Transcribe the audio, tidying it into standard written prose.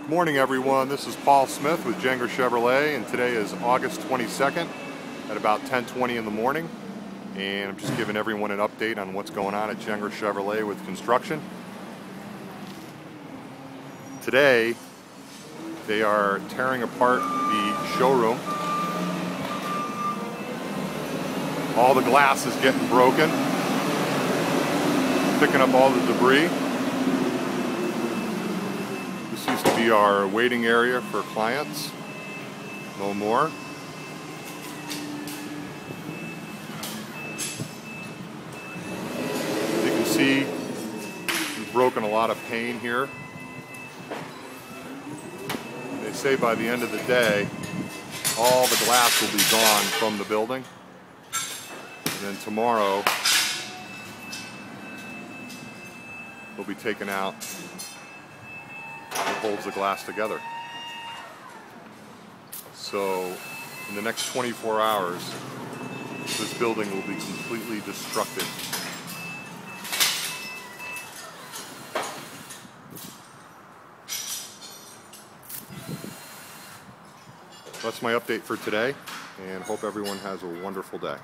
Morning everyone, this is Paul Smith with Gengras Chevrolet, and today is August 22nd at about 10:20 in the morning, and I'm just giving everyone an update on what's going on at Gengras Chevrolet with construction. Today they are tearing apart the showroom. All the glass is getting broken, picking up all the debris. This used to be our waiting area for clients. No more. As you can see, we've broken a lot of pane here. They say by the end of the day, all the glass will be gone from the building. And then tomorrow, will be taken out. It holds the glass together. So in the next 24 hours, this building will be completely destructed. That's my update for today, and hope everyone has a wonderful day.